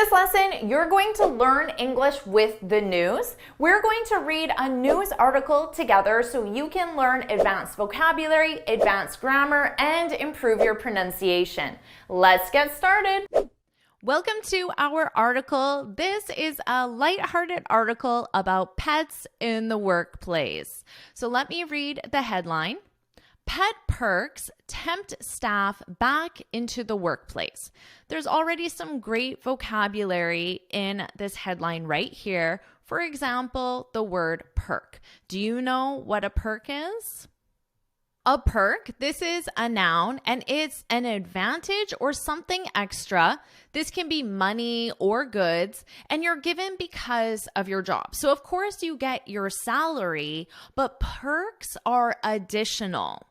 In this lesson, you're going to learn English with the news. We're going to read a news article together so you can learn advanced vocabulary, advanced grammar, and improve your pronunciation. Let's get started. Welcome to our article. This is a lighthearted article about pets in the workplace. So let me read the headline. Pet perks tempt staff back into the workplace. There's already some great vocabulary in this headline right here. For example, the word perk. Do you know what a perk is? A perk, this is a noun and it's an advantage or something extra. This can be money or goods and you're given because of your job. So of course you get your salary, but perks are additional.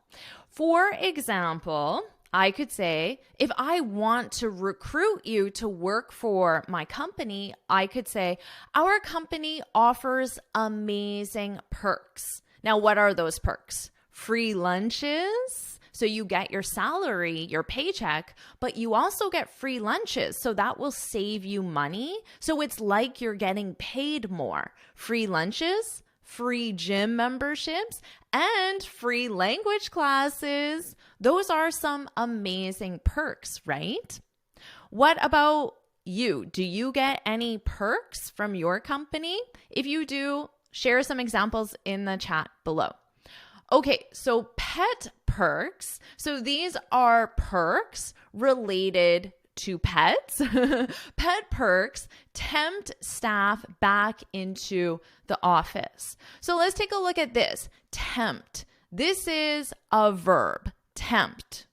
For example, I could say, if I want to recruit you to work for my company, I could say, our company offers amazing perks. Now, what are those perks? Free lunches. So you get your salary, your paycheck, but you also get free lunches. So that will save you money. So it's like you're getting paid more. Free lunches, free gym memberships, and free language classes. Those are some amazing perks, right? What about you? Do you get any perks from your company? If you do, share some examples in the chat below. Okay, so pet perks. So these are perks related to pets. Pet perks tempt staff back into the office. So let's take a look at this. Tempt. This is a verb, tempt.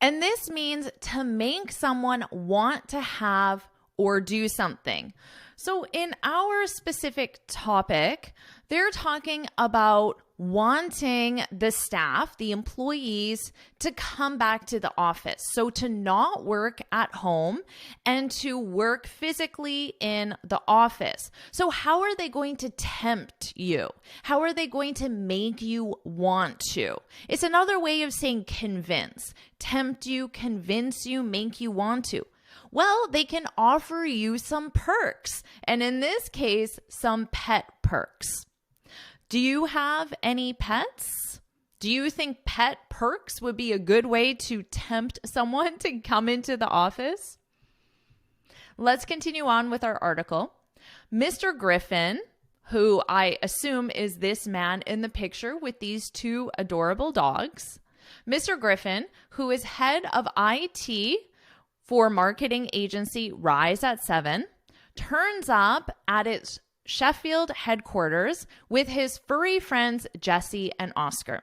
And this means to make someone want to have or do something. So in our specific topic, they're talking about wanting the staff, the employees, to come back to the office. So to not work at home and to work physically in the office. So how are they going to tempt you? How are they going to make you want to? It's another way of saying convince. Tempt you, convince you, make you want to. Well, they can offer you some perks, and in this case, some pet perks. Do you have any pets? Do you think pet perks would be a good way to tempt someone to come into the office? Let's continue on with our article. Mr. Griffin, who I assume is this man in the picture with these two adorable dogs. Mr. Griffin, who is head of IT for marketing agency Rise at 7, turns up at its Sheffield headquarters with his furry friends Jesse and Oscar.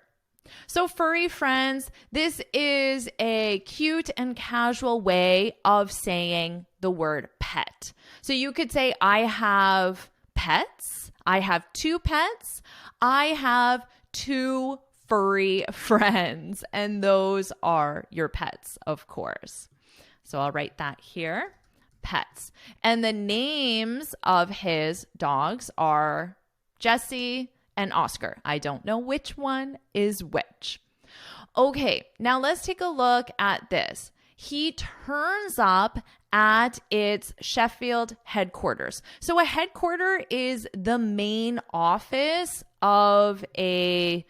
So furry friends, this is a cute and casual way of saying the word pet. So you could say, I have pets. I have two pets. I have two furry friends. And those are your pets, of course. So I'll write that here. Pets. And the names of his dogs are Jesse and Oscar. I don't know which one is which. Okay, now let's take a look at this. He turns up at its Sheffield headquarters. So a headquarter is the main office of a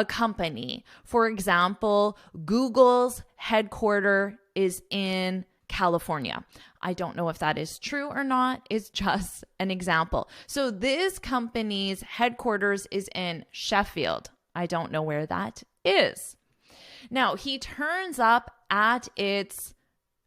company. For example, Google's headquarter is in California. I don't know if that is true or not. It's just an example. So this company's headquarters is in Sheffield. I don't know where that is. Now, he turns up at its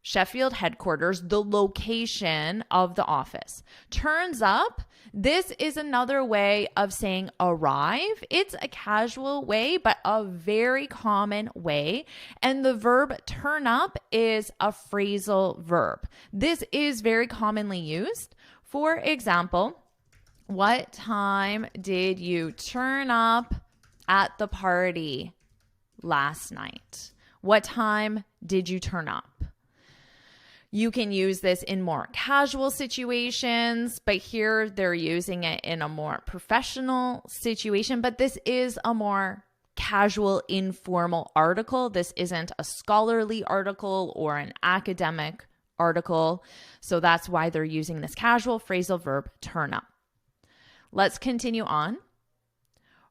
Sheffield headquarters, the location of the office. Turns up, this is another way of saying arrive. It's a casual way, but a very common way. And the verb turn up is a phrasal verb. This is very commonly used. For example, what time did you turn up at the party last night? What time did you turn up? You can use this in more casual situations, but here they're using it in a more professional situation. But this is a more casual, informal article. This isn't a scholarly article or an academic article. So that's why they're using this casual phrasal verb turn up. Let's continue on.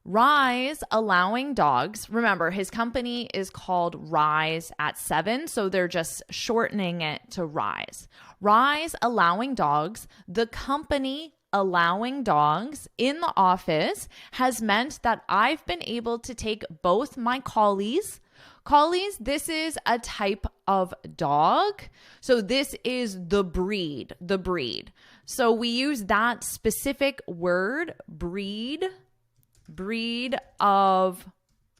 Rise allowing dogs. Remember, his company is called Rise at 7, so they're just shortening it to Rise. Rise allowing dogs. The company allowing dogs in the office has meant that I've been able to take both my collies. Collies, this is a type of dog. So this is the breed. So we use that specific word, breed of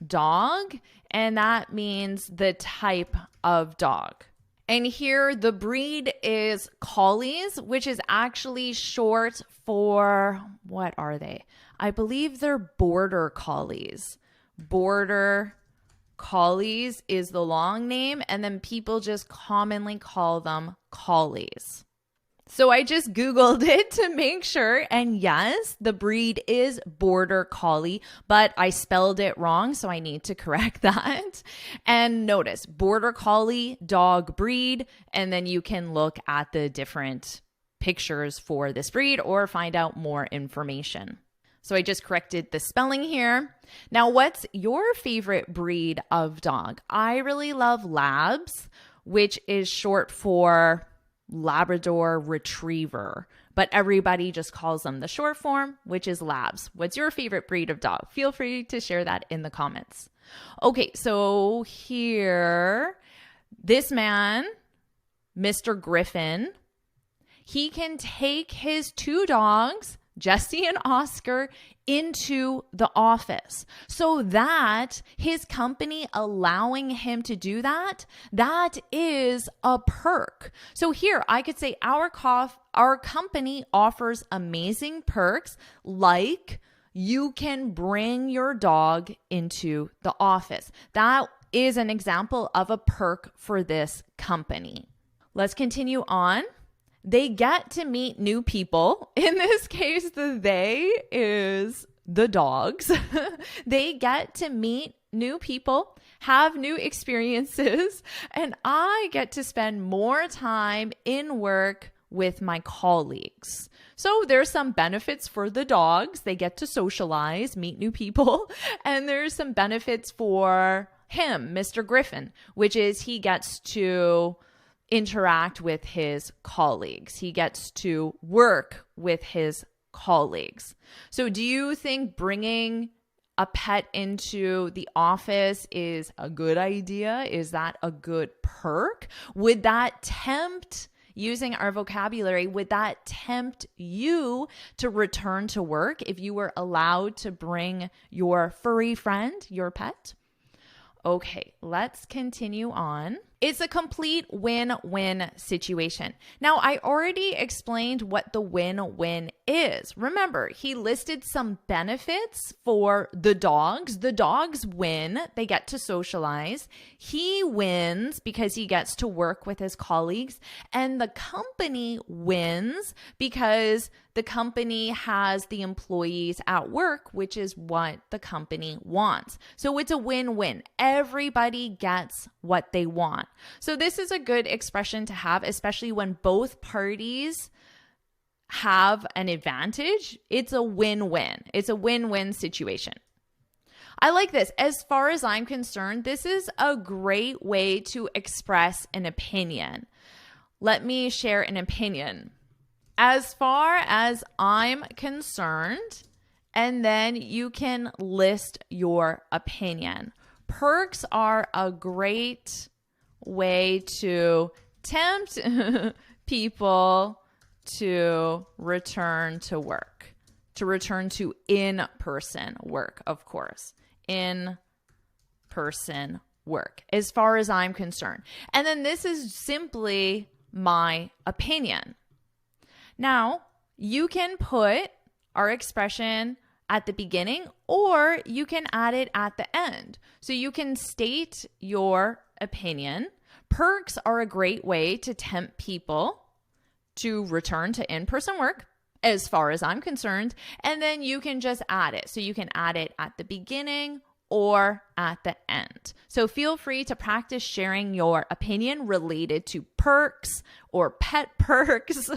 dog, and that means the type of dog. And here the breed is collies, which is actually short for, what are they? I believe they're border collies. Border collies is the long name, and then people just commonly call them collies. So I just Googled it to make sure, and yes, the breed is border collie, but I spelled it wrong, so I need to correct that. And notice, border collie, dog breed, and then you can look at the different pictures for this breed or find out more information. So I just corrected the spelling here. Now, what's your favorite breed of dog? I really love Labs, which is short for Labrador Retriever, but everybody just calls them the short form, which is Labs. What's your favorite breed of dog? Feel free to share that in the comments. Okay, so here, this man, Mr. Griffin, he can take his 2 dogs, Jesse and Oscar, into the office so that his company allowing him to do that, that is a perk. So here I could say our company offers amazing perks, like you can bring your dog into the office. That is an example of a perk for this company. Let's continue on. They get to meet new people. In this case, the they is the dogs. They get to meet new people, have new experiences, and I get to spend more time in work with my colleagues. So there's some benefits for the dogs. They get to socialize, meet new people, and there's some benefits for him, Mr. Griffin, which is he gets to interact with his colleagues. He gets to work with his colleagues. So do you think bringing a pet into the office is a good idea? Is that a good perk? Would that tempt, using our vocabulary, would that tempt you to return to work if you were allowed to bring your furry friend, your pet? Okay, let's continue on. It's a complete win-win situation. Now, I already explained what the win-win is. Remember, he listed some benefits for the dogs. The dogs win. They get to socialize. He wins because he gets to work with his colleagues. And the company wins because the company has the employees at work, which is what the company wants. So it's a win-win. Everybody gets what they want. So this is a good expression to have, especially when both parties have an advantage. It's a win-win. It's a win-win situation. I like this. As far as I'm concerned, this is a great way to express an opinion. Let me share an opinion. As far as I'm concerned, and then you can list your opinion. Perks are a great way to tempt people to return to work, to return to in-person work, of course, in-person work, as far as I'm concerned. And then this is simply my opinion. Now, you can put our expression at the beginning, or you can add it at the end. So you can state your opinion. Perks are a great way to tempt people to return to in-person work, as far as I'm concerned, and then you can just add it. So you can add it at the beginning or at the end. So feel free to practice sharing your opinion related to perks or pet perks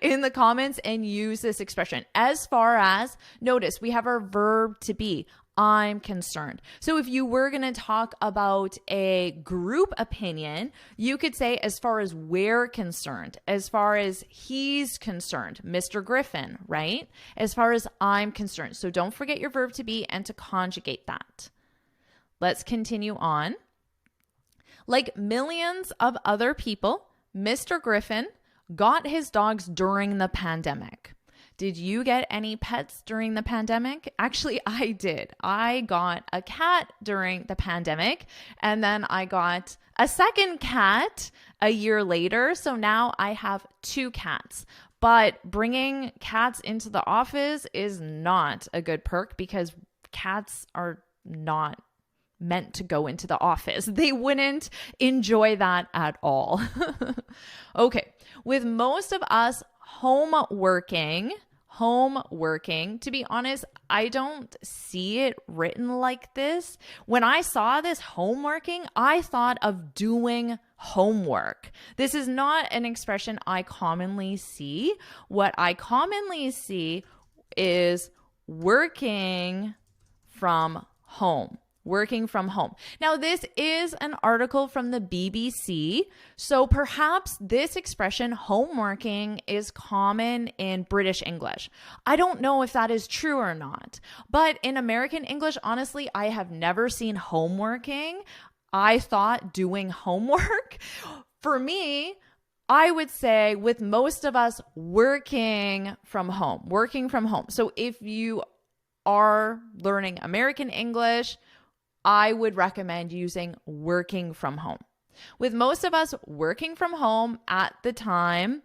in the comments and use this expression. As far as, notice we have our verb to be. I'm concerned. So if you were going to talk about a group opinion, you could say as far as we're concerned, as far as he's concerned, Mr. Griffin, right? As far as I'm concerned. So don't forget your verb to be and to conjugate that. Let's continue on. Like millions of other people, Mr. Griffin got his dogs during the pandemic. Did you get any pets during the pandemic? Actually, I did. I got a cat during the pandemic, and then I got a second cat a year later. So now I have 2 cats. But bringing cats into the office is not a good perk because cats are not meant to go into the office. They wouldn't enjoy that at all. Okay. With most of us home working, to be honest, I don't see it written like this. When I saw this home working, I thought of doing homework. This is not an expression I commonly see. What I commonly see is working from home. Working from home. Now, this is an article from the BBC, so perhaps this expression, homeworking, is common in British English. I don't know if that is true or not, but in American English, honestly, I have never seen homeworking. I thought doing homework. For me, I would say with most of us working from home. So if you are learning American English, I would recommend using working from home. With most of us working from home at the time,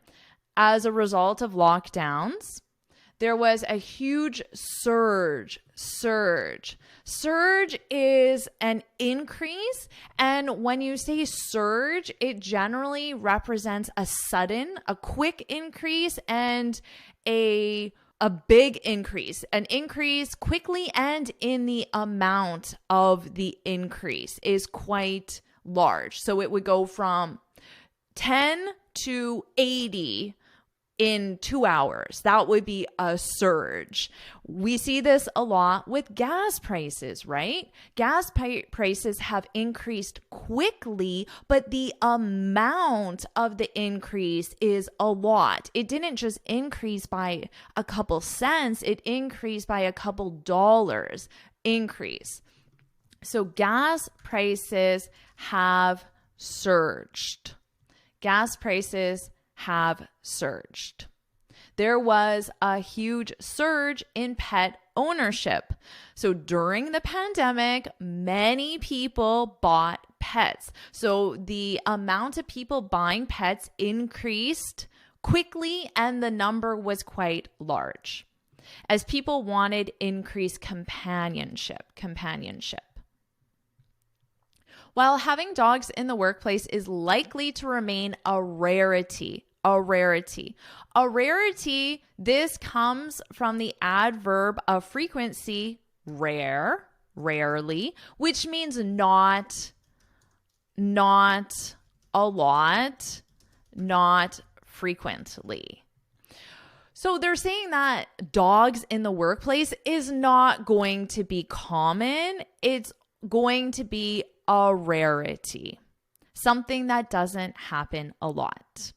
as a result of lockdowns, there was a huge surge. Surge is an increase. And when you say surge, it generally represents a quick increase and a big increase, an increase quickly and in the amount of the increase is quite large. So it would go from 10 to 80 in 2 hours. That would be a surge. We see this a lot with gas prices, right? Gas prices have increased quickly, but the amount of the increase is a lot. It didn't just increase by a couple cents, it increased by a couple dollars increase. So gas prices have surged. Gas prices have surged. There was a huge surge in pet ownership. So during the pandemic, many people bought pets. So the amount of people buying pets increased quickly and the number was quite large as people wanted increased companionship. While having dogs in the workplace is likely to remain a rarity, this comes from the adverb of frequency, rarely, which means not a lot, not frequently. So they're saying that dogs in the workplace is not going to be common. It's going to be a rarity, something that doesn't happen a lot.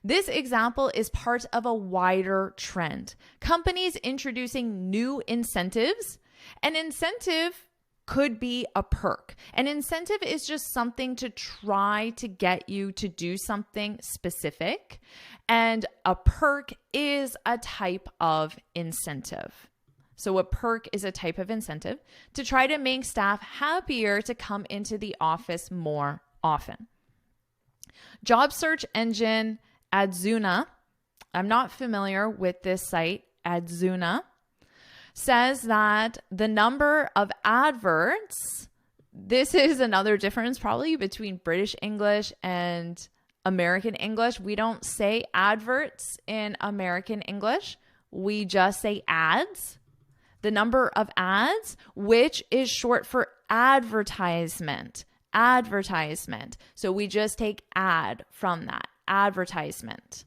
This example is part of a wider trend. Companies introducing new incentives. An incentive could be a perk. An incentive is just something to try to get you to do something specific. And a perk is a type of incentive. So a perk is a type of incentive to try to make staff happier to come into the office more often. Job search engine Adzuna, I'm not familiar with this site, Adzuna, says that the number of adverts, this is another difference probably between British English and American English. We don't say adverts in American English. We just say ads. The number of ads, which is short for advertisement. Advertisement. So we just take ad from that. Advertisement.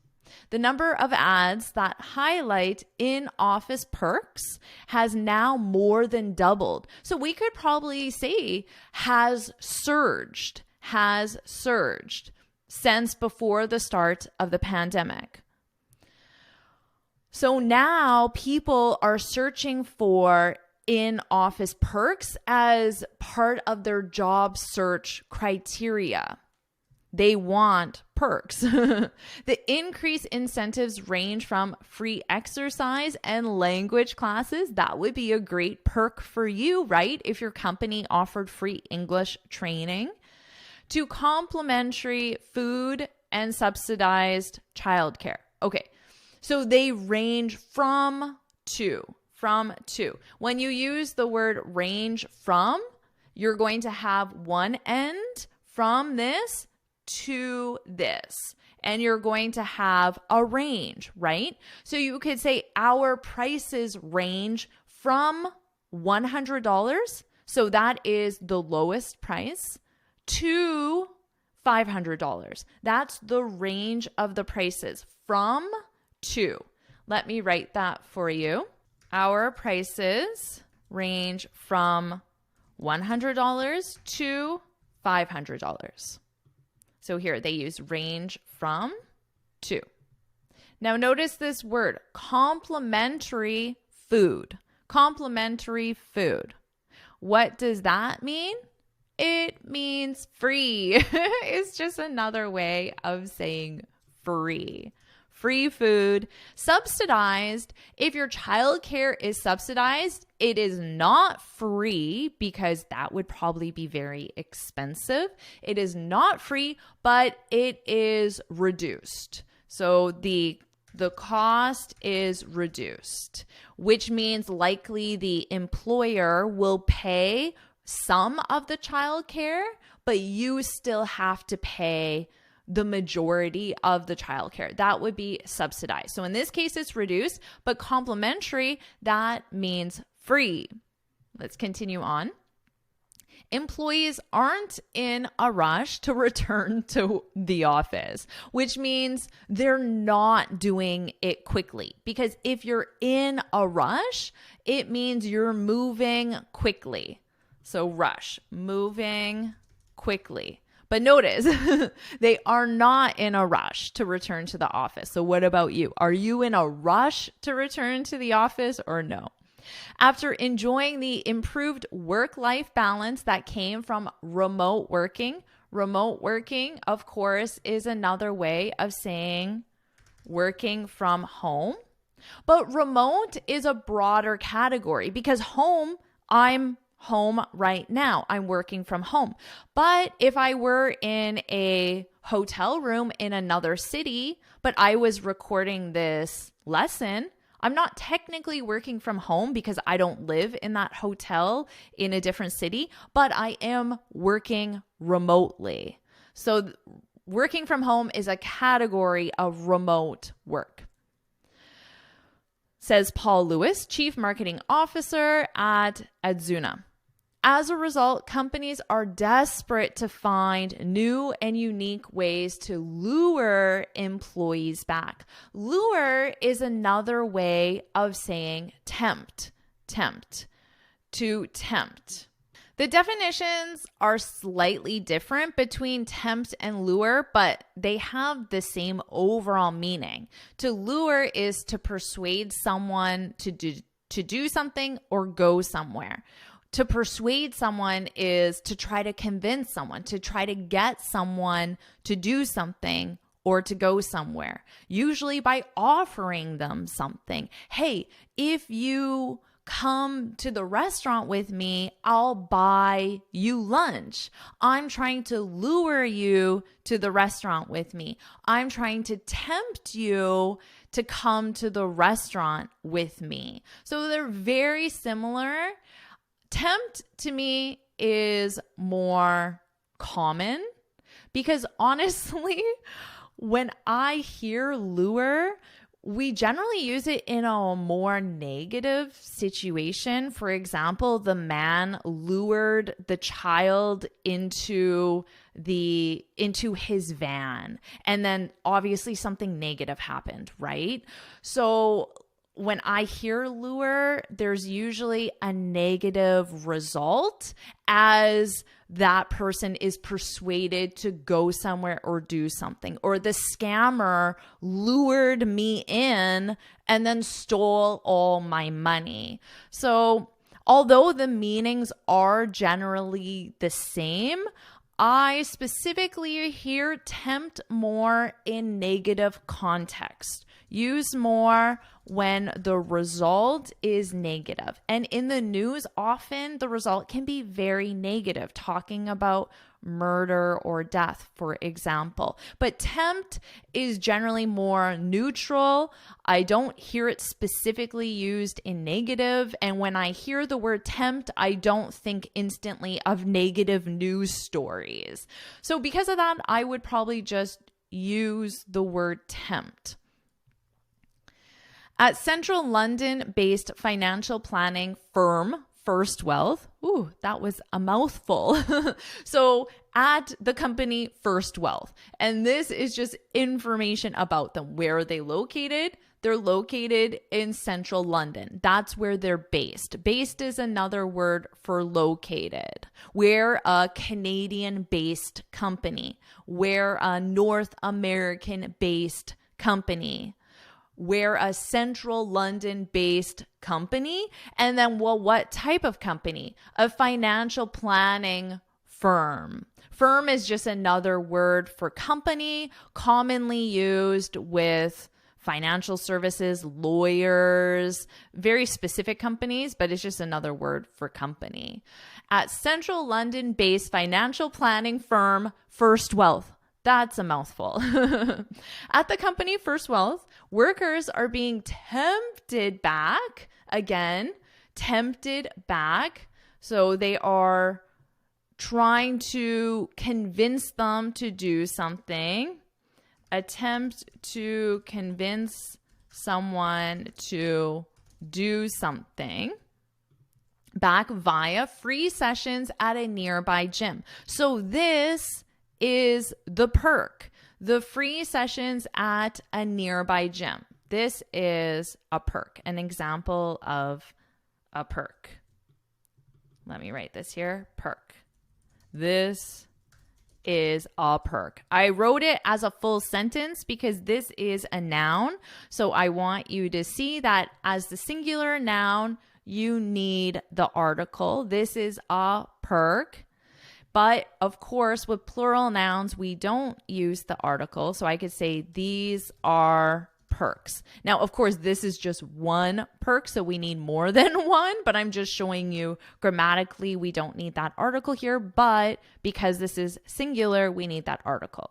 The number of ads that highlight in-office perks has now more than doubled. So we could probably say has surged since before the start of the pandemic. So now people are searching for in-office perks as part of their job search criteria. They want perks. The increased incentives range from free exercise and language classes. That would be a great perk for you, right? If your company offered free English training, to complimentary food and subsidized childcare. Okay, so they range from to. When you use the word range from, you're going to have one end from this to this, and you're going to have a range, right? So you could say our prices range from $100, so that is the lowest price, to $500. That's the range of the prices, from to. Let me write that for you. Our prices range from $100 to $500. So here they use range from to. Now notice this word, complimentary food. Complimentary food. What does that mean? It means free. It's just another way of saying free. Free food, subsidized. If your childcare is subsidized, it is not free because that would probably be very expensive. It is not free, but it is reduced. So the cost is reduced, which means likely the employer will pay some of the childcare, but you still have to pay the majority of the childcare. That would be subsidized. So in this case, it's reduced, but complimentary, that means free. Let's continue on. Employees aren't in a rush to return to the office, which means they're not doing it quickly. Because if you're in a rush, it means you're moving quickly. So rush, moving quickly. But notice, they are not in a rush to return to the office. So what about you? Are you in a rush to return to the office or no? After enjoying the improved work-life balance that came from remote working, of course, is another way of saying working from home. But remote is a broader category because home, I'm home right now. I'm working from home. But if I were in a hotel room in another city, but I was recording this lesson, I'm not technically working from home because I don't live in that hotel in a different city, but I am working remotely. So working from home is a category of remote work. Says Paul Lewis, Chief Marketing Officer at Adzuna. As a result, companies are desperate to find new and unique ways to lure employees back. Lure is another way of saying tempt, to tempt. The definitions are slightly different between tempt and lure, but they have the same overall meaning. To lure is to persuade someone to do something or go somewhere. To persuade someone is to try to convince someone, to try to get someone to do something or to go somewhere, usually by offering them something. Hey, if you come to the restaurant with me, I'll buy you lunch. I'm trying to lure you to the restaurant with me. I'm trying to tempt you to come to the restaurant with me. So they're very similar. Tempt to me is more common because honestly, when I hear lure, we generally use it in a more negative situation. For example, the man lured the child into his van, and then obviously something negative happened, right? So when I hear lure, there's usually a negative result as that person is persuaded to go somewhere or do something, or the scammer lured me in and then stole all my money. So although the meanings are generally the same, I specifically hear tempt more in negative context. Use more when the result is negative. And in the news, often the result can be very negative, talking about murder or death, for example. But tempt is generally more neutral. I don't hear it specifically used in negative. And when I hear the word tempt, I don't think instantly of negative news stories. So because of that, I would probably just use the word tempt. At Central London-based financial planning firm First Wealth, ooh, that was a mouthful. So at the company First Wealth, and this is just information about them. Where are they located? They're located in Central London. That's where they're based. Based is another word for located. We're a Canadian-based company. We're a North American-based company. We're a Central London-based company. And then, well, what type of company? A financial planning firm. Firm is just another word for company, commonly used with financial services, lawyers, very specific companies, but it's just another word for company. At Central London-based financial planning firm First Wealth. That's a mouthful. At the company First Wealth, workers are being tempted back. Again, tempted back. So they are trying to convince them to do something. Attempt to convince someone to do something. Back via free sessions at a nearby gym. So this is the perk, the free sessions at a nearby gym. This is a perk, an example of a perk. Let me write this here, perk. This is a perk. I wrote it as a full sentence because this is a noun. So I want you to see that as the singular noun, you need the article. This is a perk. But of course, with plural nouns, we don't use the article. So I could say these are perks. Now, of course, this is just one perk, so we need more than one, but I'm just showing you grammatically we don't need that article here, but because this is singular, we need that article.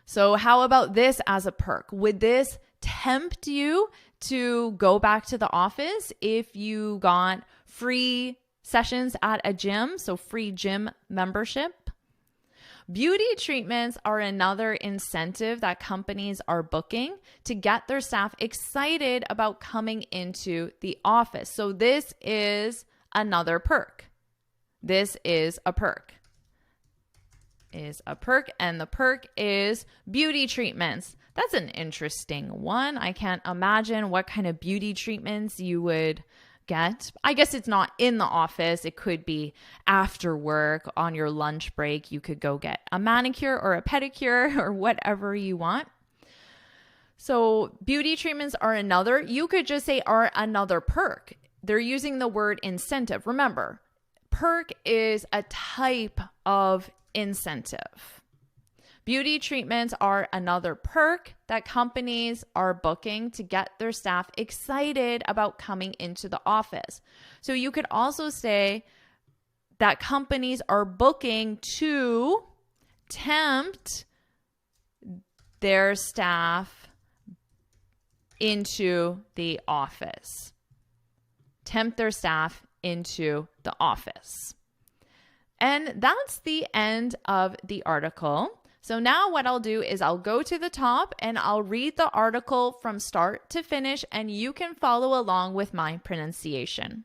So how about this as a perk? Would this tempt you to go back to the office if you got free sessions at a gym, so free gym membership? Beauty treatments are another incentive that companies are booking to get their staff excited about coming into the office. So this is another perk. This is a perk. And the perk is beauty treatments. That's an interesting one. I can't imagine what kind of beauty treatments you would get. I guess it's not in the office. It could be after work on your lunch break. You could go get a manicure or a pedicure or whatever you want. So beauty treatments are another. You could just say are another perk. They're using the word incentive. Remember, perk is a type of incentive. Beauty treatments are another perk that companies are booking to get their staff excited about coming into the office. So you could also say that companies are booking to tempt their staff into the office. Tempt their staff into the office. And that's the end of the article. So now what I'll do is I'll go to the top and I'll read the article from start to finish, and you can follow along with my pronunciation.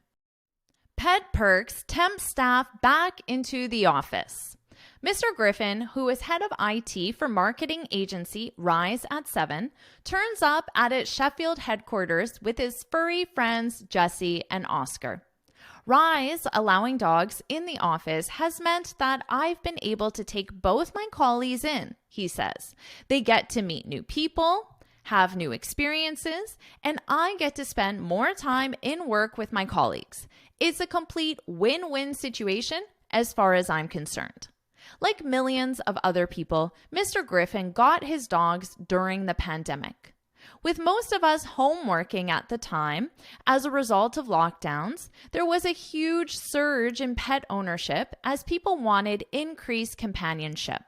Pet Perks tempt staff back into the office. Mr. Griffin, who is head of IT for marketing agency Rise at 7, turns up at its Sheffield headquarters with his furry friends Jesse and Oscar. Rise, allowing dogs in the office, has meant that I've been able to take both my collies in, he says. They get to meet new people, have new experiences, and I get to spend more time in work with my colleagues. It's a complete win-win situation as far as I'm concerned. Like millions of other people, Mr. Griffin got his dogs during the pandemic. With most of us home working at the time, as a result of lockdowns, there was a huge surge in pet ownership as people wanted increased companionship.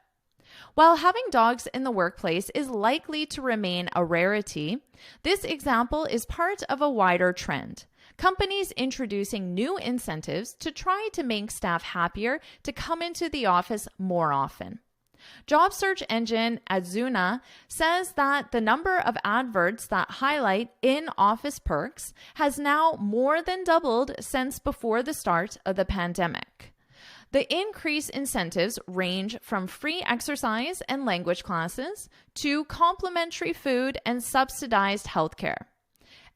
While having dogs in the workplace is likely to remain a rarity, this example is part of a wider trend. Companies introducing new incentives to try to make staff happier to come into the office more often. Job search engine Azuna says that the number of adverts that highlight in-office perks has now more than doubled since before the start of the pandemic. The increased incentives range from free exercise and language classes to complimentary food and subsidized healthcare.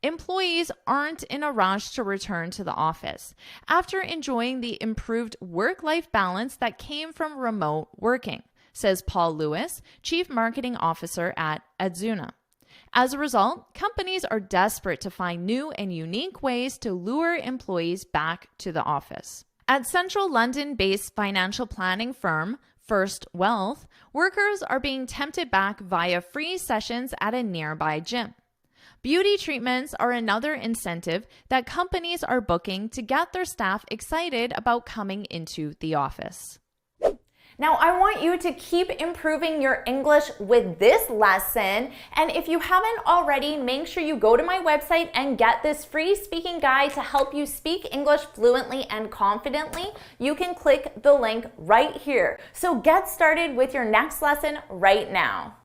Employees aren't in a rush to return to the office after enjoying the improved work-life balance that came from remote working, says Paul Lewis, Chief Marketing Officer at Adzuna. As a result, companies are desperate to find new and unique ways to lure employees back to the office. At central London-based financial planning firm First Wealth, workers are being tempted back via free sessions at a nearby gym. Beauty treatments are another incentive that companies are booking to get their staff excited about coming into the office. Now, I want you to keep improving your English with this lesson. And if you haven't already, make sure you go to my website and get this free speaking guide to help you speak English fluently and confidently. You can click the link right here. So get started with your next lesson right now.